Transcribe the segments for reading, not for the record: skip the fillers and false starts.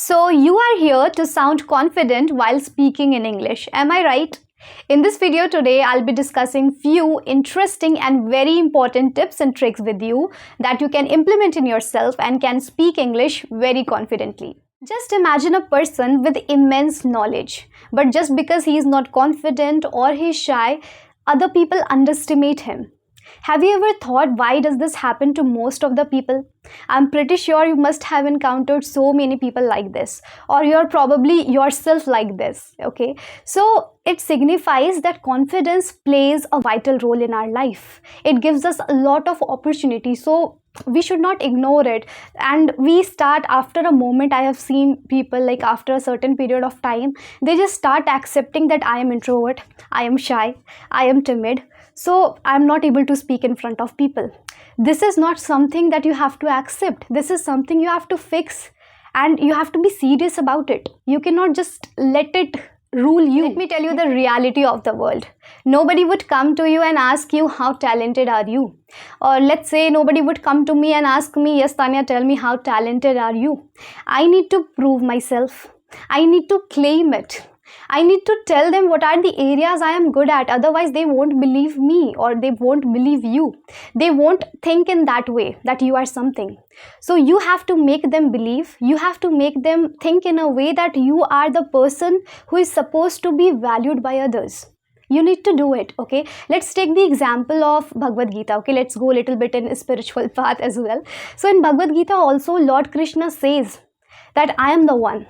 So you are here to sound confident while speaking in English, am I right? In this video today, I'll be discussing few interesting and very important tips and tricks with you that you can implement in yourself and can speak English very confidently. Just imagine a person with immense knowledge, but just because he is not confident or he is shy, other people underestimate him. Have you ever thought why does this happen to most of the people? I'm pretty sure you must have encountered so many people like this, or you're probably yourself like this, okay? So it signifies that confidence plays a vital role in our life. It gives us a lot of opportunity, so we should not ignore it. And we start after a moment. I have seen people like after a certain period of time, they just start accepting that I am introvert, I am shy, I am timid, so I'm not able to speak in front of people. This is not something that you have to accept. This is something you have to fix, and you have to be serious about it. You cannot just let it rule you. Let me tell you the reality of the world. Nobody would come to you and ask you how talented are you, or let's say nobody would come to me and ask me, yes Tanya, tell me how talented are you. I need to prove myself. I need to claim it. I need to tell them what are the areas I am good at. Otherwise they won't believe me, or they won't believe you. They won't think in that way that you are something. So you have to make them believe. You have to make them think in a way that you are the person who is supposed to be valued by others. You need to do it, okay? Let's take the example of Bhagavad Gita, okay? Let's go a little bit in a spiritual path as well. So in Bhagavad Gita also, Lord Krishna says that I am the one.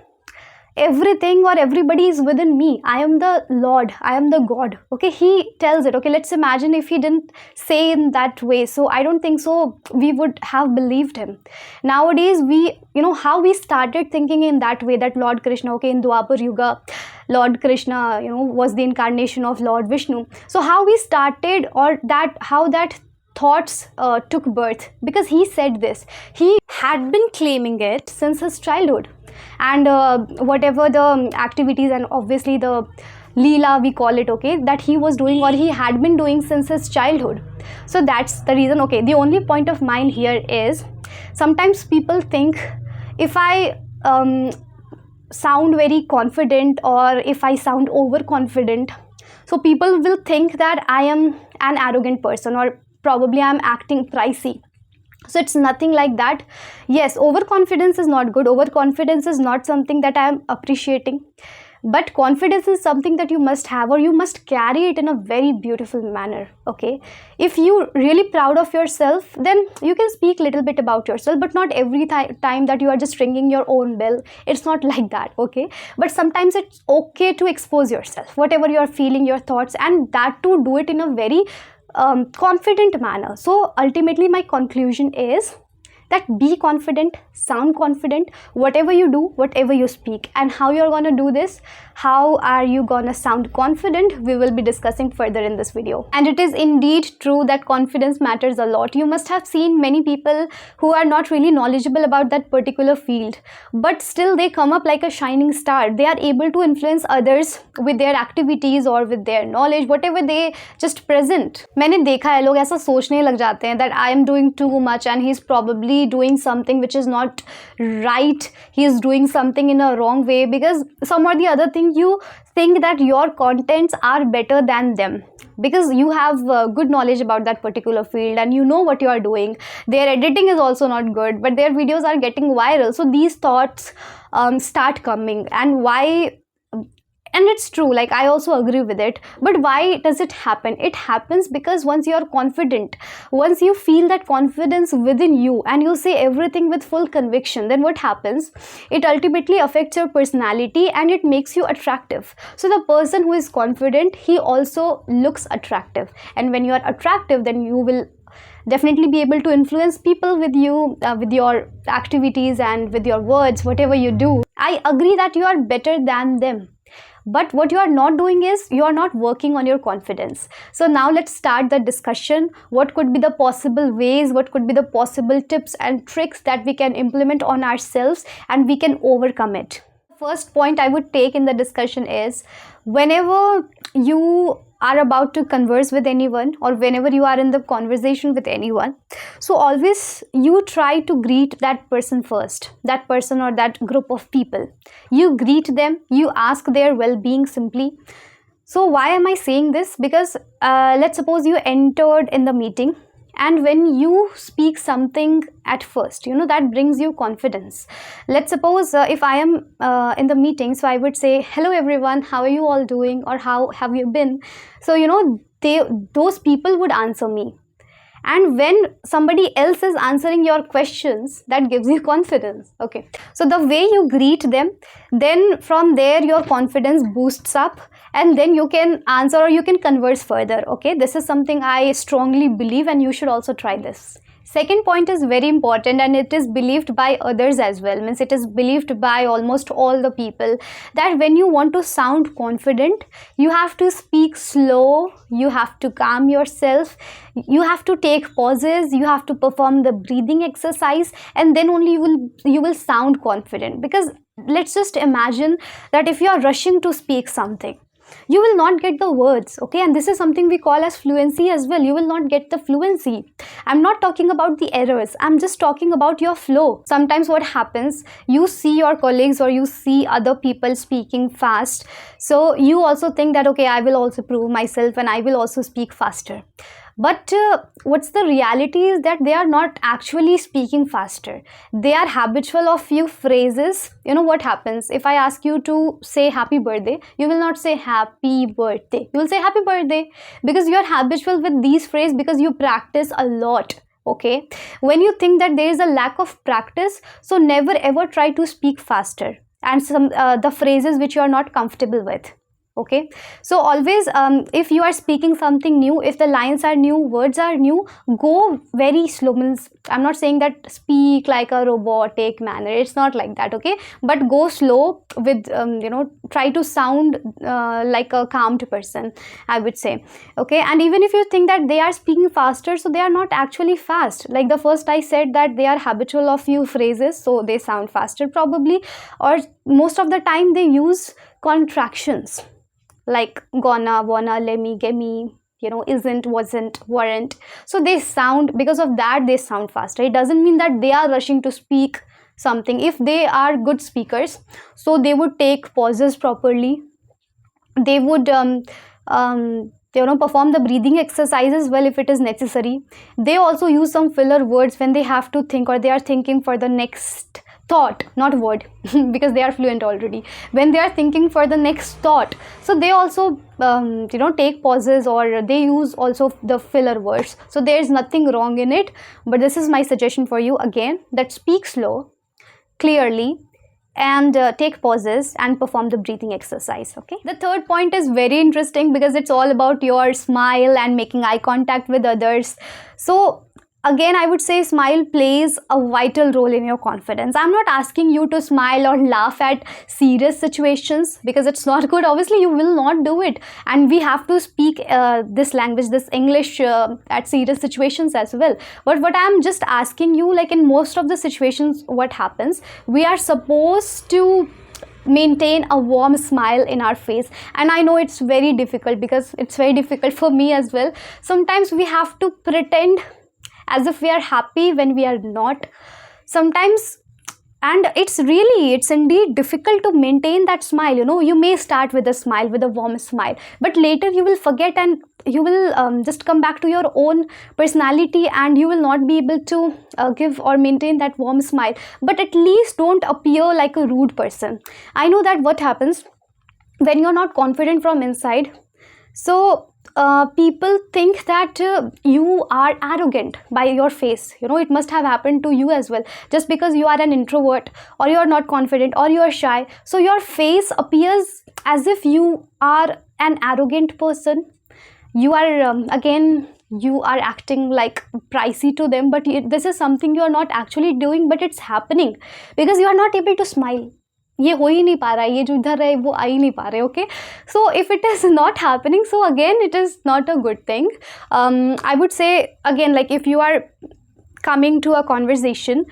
Everything or everybody is within me. I am the Lord, I am the God, okay? He tells it, okay? Let's imagine if he didn't say in that way. So I don't think so we would have believed him. Nowadays we, how we started thinking in that way, that Lord Krishna, okay, in Dwapar Yuga, Lord Krishna, was the incarnation of Lord Vishnu. So how we started, or that how that thoughts took birth, because he said this. He had been claiming it since his childhood. And whatever the activities and obviously the Leela we call it, okay, that he was doing or he had been doing since his childhood. So that's the reason, okay. The only point of mine here is, sometimes people think if I sound very confident, or if I sound overconfident, so people will think that I am an arrogant person, or probably I'm acting pricey. So it's nothing like that. Yes, overconfidence is not good. Overconfidence is not something that I am appreciating. But confidence is something that you must have, or you must carry it in a very beautiful manner, okay? If you're really proud of yourself, then you can speak a little bit about yourself, but not every time that you are just ringing your own bell. It's not like that, okay? But sometimes it's okay to expose yourself, whatever you are feeling, your thoughts, and that to do it in a very confident manner. So ultimately my conclusion is that be confident, sound confident, whatever you do, whatever you speak. And how you're gonna do this, how are you gonna sound confident, we will be discussing further in this video. And it is indeed true that confidence matters a lot. You must have seen many people who are not really knowledgeable about that particular field, but still they come up like a shining star. They are able to influence others with their activities or with their knowledge, whatever they just present. मैंने देखा है लोग ऐसा सोचने लग जाते हैं that I am doing too much and he is probably doing something which is not right. He is doing something in a wrong way, because some or the other thing you think that your contents are better than them, because you have good knowledge about that particular field and you know what you are doing. Their editing is also not good, but their videos are getting viral. So these thoughts start coming. And why? And it's true, like I also agree with it. But why does it happen? It happens because once you are confident, once you feel that confidence within you and you say everything with full conviction, then what happens? It ultimately affects your personality and it makes you attractive. So the person who is confident, he also looks attractive. And when you are attractive, then you will definitely be able to influence people with you, with your activities and with your words, whatever you do. I agree that you are better than them. But what you are not doing is, you are not working on your confidence. So now let's start the discussion. What could be the possible ways, what could be the possible tips and tricks that we can implement on ourselves and we can overcome it? First point I would take in the discussion is, whenever you are about to converse with anyone, or whenever you are in the conversation with anyone, so always you try to greet that person first, that person or that group of people. You greet them, you ask their well-being simply. So why am I saying this? Because let's suppose you entered in the meeting, and when you speak something at first, that brings you confidence. Let's suppose if I am in the meeting, so I would say, hello everyone, how are you all doing, or how have you been? So those people would answer me. And when somebody else is answering your questions, that gives you confidence. Okay, so the way you greet them, then from there your confidence boosts up, and then you can answer or you can converse further. Okay, this is something I strongly believe, and you should also try this. Second point is very important, and it is believed by others as well. Means it is believed by almost all the people, that when you want to sound confident, you have to speak slow, you have to calm yourself, you have to take pauses, you have to perform the breathing exercise, and then only you will sound confident. Because let's just imagine that if you are rushing to speak something, you will not get the words. Okay, and this is something we call as fluency as well. You will not get the fluency. I'm not talking about the errors, I'm just talking about your flow. Sometimes what happens, you see your colleagues or you see other people speaking fast, so you also think that, okay, I will also prove myself and I will also speak faster. But what's the reality is that they are not actually speaking faster. They are habitual of few phrases. What happens if I ask you to say happy birthday? You will not say happy birthday, you will say happy birthday, because you are habitual with these phrases, because you practice a lot. Okay, when you think that there is a lack of practice, so never ever try to speak faster and some the phrases which you are not comfortable with. Okay, so always if you are speaking something new, if the lines are new, words are new, go very slow. Means I'm not saying that speak like a robotic manner, it's not like that. Okay, but go slow with try to sound like a calmed person, I would say. Okay, and even if you think that they are speaking faster, so they are not actually fast. Like the first I said that they are habitual of few phrases, so they sound faster probably, or most of the time they use contractions like gonna, wanna, lemmy, gimme, isn't, wasn't, weren't. So they sound, because of that they sound faster. It doesn't mean that they are rushing to speak something. If they are good speakers, so they would take pauses properly, they would perform the breathing exercise as well if it is necessary. They also use some filler words when they have to think, or they are thinking for the next thought, not word, because they are fluent already. When they are thinking for the next thought, so they also take pauses, or they use also the filler words. So there is nothing wrong in it, but this is my suggestion for you again, that speak slow, clearly, and take pauses and perform the breathing exercise. Okay, the third point is very interesting, because it's all about your smile and making eye contact with others. So again, I would say smile plays a vital role in your confidence. I'm not asking you to smile or laugh at serious situations, because it's not good. Obviously, you will not do it. And we have to speak this language, this English at serious situations as well. But what I'm just asking you, like in most of the situations, what happens, we are supposed to maintain a warm smile in our face. And I know it's very difficult, because it's very difficult for me as well. Sometimes we have to pretend as if we are happy when we are not sometimes, and it's indeed difficult to maintain that smile. You may start with a smile, with a warm smile, but later you will forget, and you will just come back to your own personality, and you will not be able to give or maintain that warm smile. But at least don't appear like a rude person. I know that what happens when you're not confident from inside, so people think that you are arrogant by your face. It must have happened to you as well. Just because you are an introvert, or you are not confident, or you are shy, so your face appears as if you are an arrogant person. You are you are acting like pricey to them, but this is something you are not actually doing, but it's happening because you are not able to smile. ये हो ही नहीं पा रहा है, ये जो इधर है वो आ ही नहीं पा रहे. Okay, so if it is not happening, so again it is not a good thing. I would say again, like if you are coming to a conversation,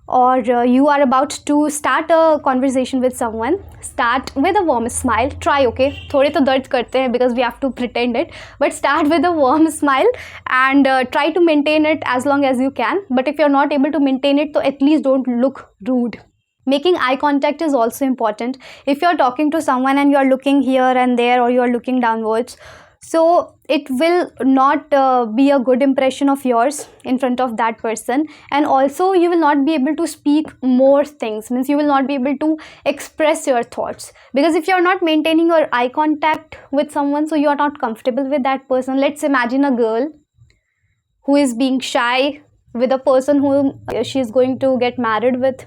or you are about to start a conversation with someone, start with a warm smile. Try, okay, थोड़े तो दर्द करते हैं because we have to pretend it, but start with a warm smile and try to maintain it as long as you can. But if you're not able to maintain it, so at least don't look rude. Making eye contact is also important. If you're talking to someone and you're looking here and there, or you're looking downwards, so it will not be a good impression of yours in front of that person, and also you will not be able to speak more things, means you will not be able to express your thoughts, because if you're not maintaining your eye contact with someone, so you are not comfortable with that person. Let's imagine a girl who is being shy with a person whom she is going to get married with,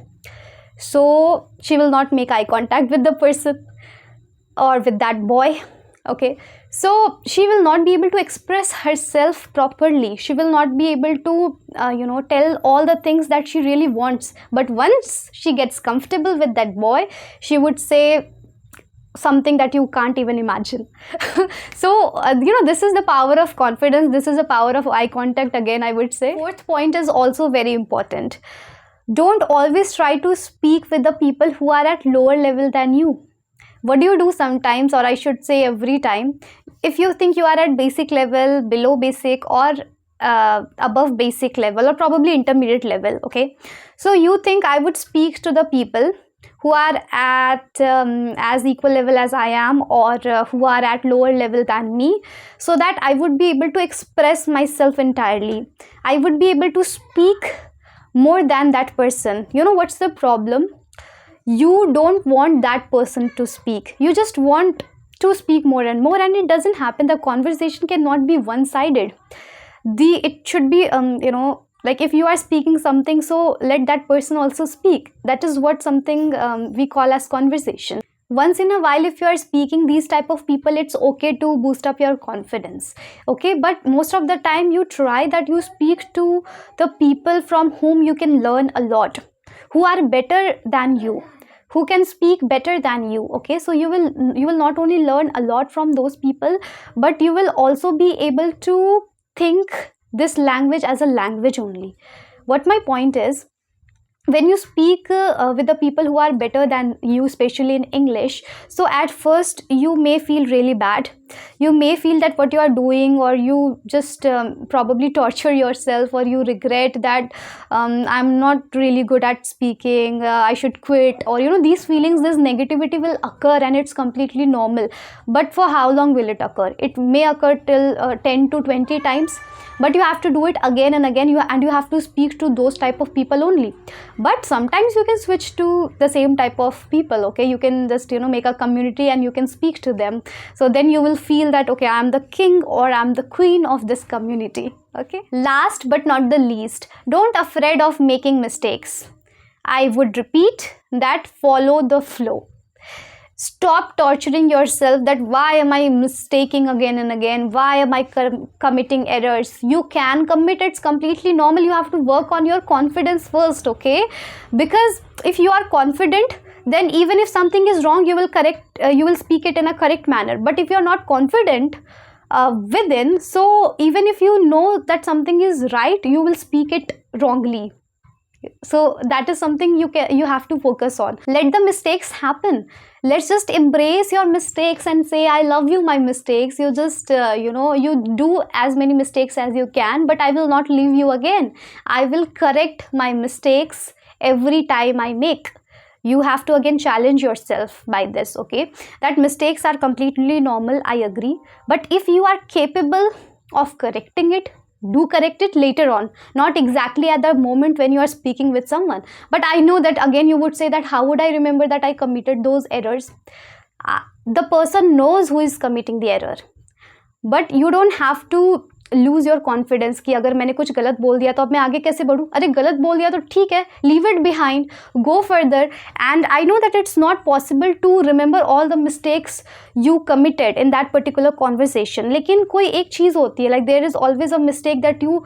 so she will not make eye contact with the person or with that boy. Okay, so she will not be able to express herself properly. She will not be able to tell all the things that she really wants. But once she gets comfortable with that boy, she would say something that you can't even imagine. So this is the power of confidence. This is the power of eye contact, again I would say. Fourth point is also very important. Don't always try to speak with the people who are at lower level than you. What do you do sometimes, or I should say every time? If you think you are at basic level, below basic, or above basic level, or probably intermediate level, okay, so you think I would speak to the people who are at as equal level as I am, or who are at lower level than me, so that I would be able to express myself entirely. I would be able to speak more than that person. You know what's the problem? You don't want that person to speak. You just want to speak more and more, and it doesn't happen. The conversation cannot be one-sided. It should be like if you are speaking something, so let that person also speak. That is what something we call as conversation. Once in a while, if you are speaking these type of people, it's okay to boost up your confidence, okay, but most of the time you try that you speak to the people from whom you can learn a lot, who are better than you, who can speak better than you, okay. So you will not only learn a lot from those people, but you will also be able to think this language as a language only. What my point is, when you speak with the people who are better than you, especially in English, so at first you may feel really bad. You may feel that what you are doing, or you just probably torture yourself, or you regret that I'm not really good at speaking, I should quit, or these feelings, this negativity will occur, and it's completely normal. But for how long will it occur? It may occur till 10 to 20 times, but you have to do it again and again, and you have to speak to those type of people only. But sometimes you can switch to the same type of people, okay. You can just make a community and you can speak to them. So then you will feel that, okay, I'm the king or I'm the queen of this community, okay. Last but not the least, don't afraid of making mistakes. I would repeat that, follow the flow. Stop torturing yourself that why am I mistaking again and again? Why am I committing errors? You can commit, it's completely normal. You have to work on your confidence first, okay? Because if you are confident, then even if something is wrong, you will speak it in a correct manner. But if you are not confident within, so even if you know that something is right, you will speak it wrongly. So that is something you have to focus on. Let the mistakes happen. Let's just embrace your mistakes and say, I love you, my mistakes. You just you do as many mistakes as you can, but I will not leave you again. I will correct my mistakes every time I make. You have to again challenge yourself by this, okay? That mistakes are completely normal, I agree, but if you are capable of correcting it, do correct it later on, not exactly at the moment when you are speaking with someone. But I know that again you would say that how would I remember that I committed those errors? The person knows who is committing the error, but you don't have to lose your confidence कि अगर मैंने कुछ गलत बोल दिया तो अब मैं आगे कैसे बढ़ूँ? अरे गलत बोल दिया तो ठीक है, leave it behind, go further. And I know that it's not possible to remember all the mistakes you committed in that particular conversation. लेकिन कोई एक चीज़ होती है, like there is always a mistake that you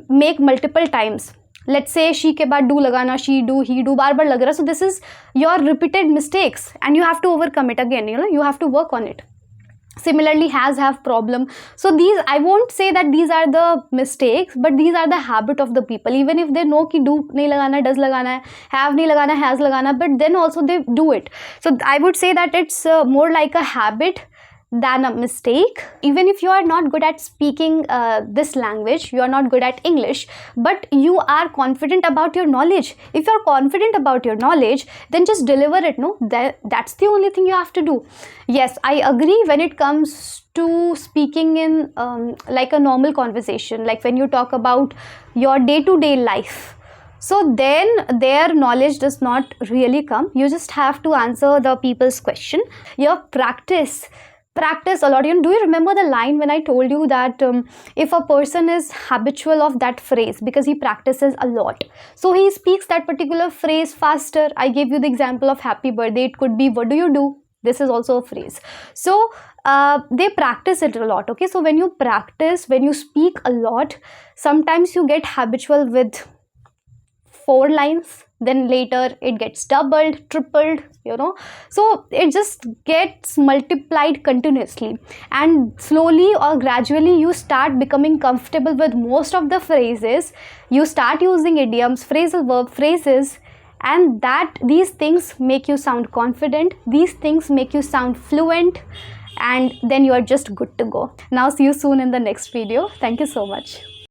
make multiple times. Let's say she के बाद do लगाना, she do, he do, बार बार लग रहा. So this is your repeated mistakes and you have to overcome it again, you have to work on it. similarly have problem. So these, I won't say that these are the mistakes, but these are the habit of the people. Even if they know ki do nahi lagana, does lagana hai, have nahi lagana, has lagana, but then also they do it. So I would say that it's more like a habit than a mistake. Even if you are not good at speaking this language, you are not good at English, but you are confident about your knowledge. If you are confident about your knowledge, then just deliver it. No, that's the only thing you have to do. Yes, I agree when it comes to speaking in like a normal conversation, like when you talk about your day-to-day life, so then their knowledge does not really come. You just have to answer the people's question. Your practice a lot. Do you remember the line when I told you that if a person is habitual of that phrase because he practices a lot, so he speaks that particular phrase faster. I gave you the example of happy birthday. It could be what do you do. This is also a phrase. So they practice it a lot. Okay, so when you practice, when you speak a lot, sometimes you get habitual with 4 lines, then later it gets doubled, tripled, so it just gets multiplied continuously, and slowly or gradually you start becoming comfortable with most of the phrases. You start using idioms, phrasal verb phrases, and these things make you sound confident, these things make you sound fluent, and then you are just good to go. Now see you soon in the next video. Thank you so much.